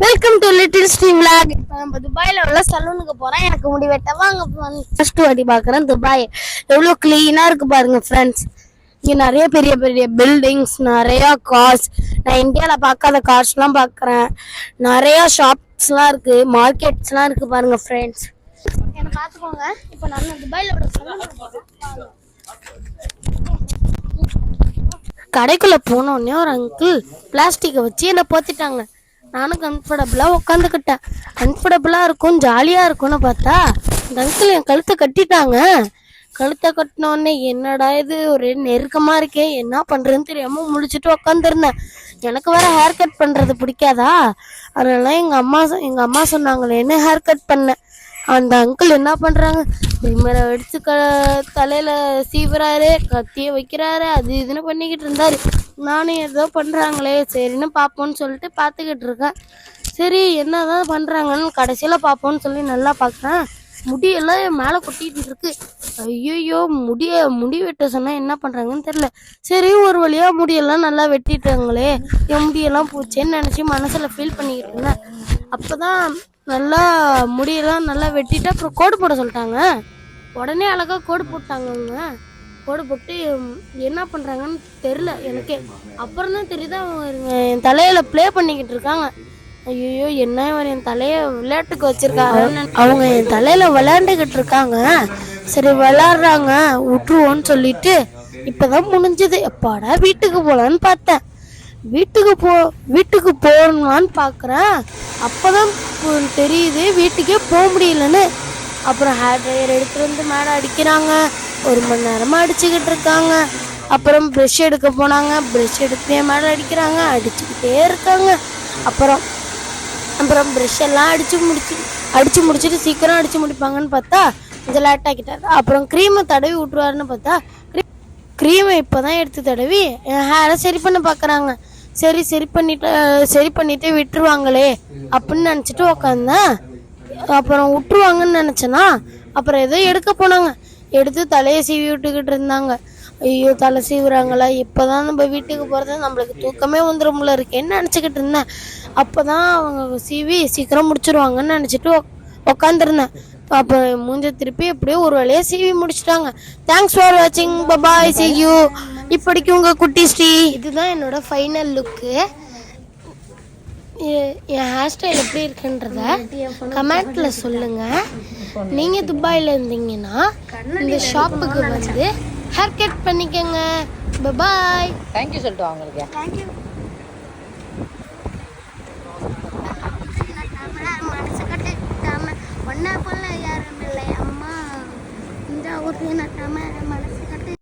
Welcome to little stream vlog. இப்போ நம்ம துபாயில உள்ள சலூனுக்கு போறோம். எனக்கு முடி வெட்ட வாங்க ஃபர்ஸ்ட் வாட்டி பார்க்குறேன். துபாய் எவ்வளோ கிளீனா இருக்கு பாருங்க ஃப்ரெண்ட்ஸ். இங்கே நிறைய பெரிய பெரிய பில்டிங்ஸ், நிறைய கார்ஸ். நான் இந்தியாவில் பார்க்காத கார்ஸ்லாம் பார்க்குறேன். நிறைய ஷாப்ஸ்லாம் இருக்கு, மார்க்கெட்ஸ்லாம் இருக்கு பாருங்க ஃப்ரெண்ட்ஸ். என்ன பார்த்துக்கோங்க. இப்போ நான் துபாயில உள்ள சலூனுக்கு போறேன். கடைக்குள்ள போனோடனே ஒரு அங்கிள் பிளாஸ்டிக்கை வச்சு என்னை போத்திட்டாங்க. நானும் கம்ஃபர்டபுளாக உட்காந்துக்கிட்டேன். கம்ஃபர்டபுளாக இருக்கும், ஜாலியாக இருக்கும்னு பார்த்தா இந்த அங்கிள் என் கழுத்தை கட்டிட்டாங்க. கழுத்தை கட்டினோடனே என்னடா இது ஒரே நெருக்கமாக இருக்கே, என்ன பண்ணுறதுன்னு தெரியாமல் முழிச்சிட்டு உட்காந்துருந்தேன். எனக்கு வேற ஹேர் கட் பண்ணுறது பிடிக்காதா, அதனால எங்கள் அம்மா சொன்னாங்களேன்னு ஹேர் கட் பண்ணேன். அந்த அங்கிள் என்ன பண்ணுறாங்க, ட்ரிம்மரை எடுத்து தலையில் சீவுறாரு, கத்தியை வைக்கிறாரு, அது இதுன்னு பண்ணிக்கிட்டு இருந்தாரு. நானும் ஏதோ பண்ணுறாங்களே சரின்னு பார்ப்போன்னு சொல்லிட்டு பார்த்துக்கிட்டு இருக்கேன். சரி என்னதான் பண்ணுறாங்கன்னு கடைசியில் பார்ப்போன்னு சொல்லி நல்லா பார்க்குறேன். முடியெல்லாம் என் மேலே கொட்டிகிட்டு இருக்கு. ஐயோ முடி வெட்ட சொன்னால் என்ன பண்ணுறாங்கன்னு தெரில. சரி ஒரு வழியாக முடியெல்லாம் நல்லா வெட்டிட்டாங்களே, என் முடியெல்லாம் பூச்சேன்னு நினச்சி மனசில் ஃபீல் பண்ணிக்கிட்டு இருந்தேன். அப்போ தான் நல்லா முடியெல்லாம் நல்லா வெட்டிட்டு அப்புறம் கோடு போட சொல்லிட்டாங்க. உடனே அழகாக கோடு போட்டாங்க. அவங்க கோடு போட்டு என்ன பண்ணுறாங்கன்னு தெரில எனக்கே. அப்புறம் தான் தெரியுது அவங்க என் தலையில் ப்ளே பண்ணிக்கிட்டு இருக்காங்க. ஐயோ என்ன என் தலையை விளையாட்டுக்கு வச்சுருக்காங்க. அவங்க என் தலையில் விளையாண்டுக்கிட்டு இருக்காங்க. சரி விளையாடுறாங்க விட்டுருவோன்னு சொல்லிட்டு இப்போ தான் முடிஞ்சது. எப்பாடா வீட்டுக்கு போகலான்னு பார்த்தேன். வீட்டுக்கு போகணுமான்னு பார்க்குறேன். அப்போ தான் தெரியுது வீட்டுக்கே போக முடியலன்னு. அப்புறம் ஹேர் ட்ரையர் எடுத்துகிட்டு வந்து மேலே அடிக்கிறாங்க. 1 மணி நேரமாக அடிச்சுக்கிட்டு இருக்காங்க. அப்புறம் ப்ரெஷ் எடுக்க போனாங்க. ப்ரெஷ் எடுத்து மேலே அடிக்கிறாங்க, அடிச்சுக்கிட்டே இருக்காங்க. அப்புறம் ப்ரெஷ் எல்லாம் அடித்து முடிச்சுட்டு சீக்கிரம் அடித்து முடிப்பாங்கன்னு பார்த்தா கொஞ்சம் லேட் ஆக்கிட்டாரு. அப்புறம் க்ரீமை தடவி விட்டுருவாருன்னு பார்த்தா க்ரீமை இப்போ தான் எடுத்து தடவி என் ஹேரை சரி பண்ண பார்க்குறாங்க. சரி பண்ணிட்டு விட்டுருவாங்களே அப்படின்னு நினச்சிட்டு உக்காந்தேன். அப்புறம் விட்டுருவாங்கன்னு நினச்சேன்னா அப்புறம் ஏதோ எடுக்க போனாங்க. எடுத்து தலையை சீவி விட்டுக்கிட்டு இருந்தாங்க. ஐயோ தலை சீவுறாங்களா, இப்போ தான் நம்ம வீட்டுக்கு போகிறது, நம்மளுக்கு தூக்கமே வந்துடும்ல இருக்கேன்னு நினச்சிக்கிட்டு இருந்தேன். அப்போ தான் அவங்க சீவி சீக்கிரம் முடிச்சிருவாங்கன்னு நினச்சிட்டு உக்காந்துருந்தேன். அப்போ மூஞ்ச திருப்பி எப்படியோ ஒரு வேலையை சீவி முடிச்சிட்டாங்க. தேங்க்ஸ் ஃபார் வாட்சிங், பபாய், see you. இப்படிக்கு உங்கள் குட்டி ஸ்ரீ. இதுதான் என்னோட ஃபைனல் லுக்கு. என் ஹேர் ஸ்டைல் எப்படி இருக்குன்றத கமெண்ட்ல சொல்லுங்க. நீங்கள் துபாயில் இருந்தீங்கன்னா இந்த ஷாப்புக்கு வந்து ஹேர் கட் பண்ணிக்கோங்க. பபாய். தேங்க்யூ சொல்லிட்டு அவங்களுக்கு. தேங்க்யூ. மனசு கட்டிட்டாம ஒன்னா போல யாரும் இல்லை அம்மா இந்த ஊர்ல நட்டாம மனசு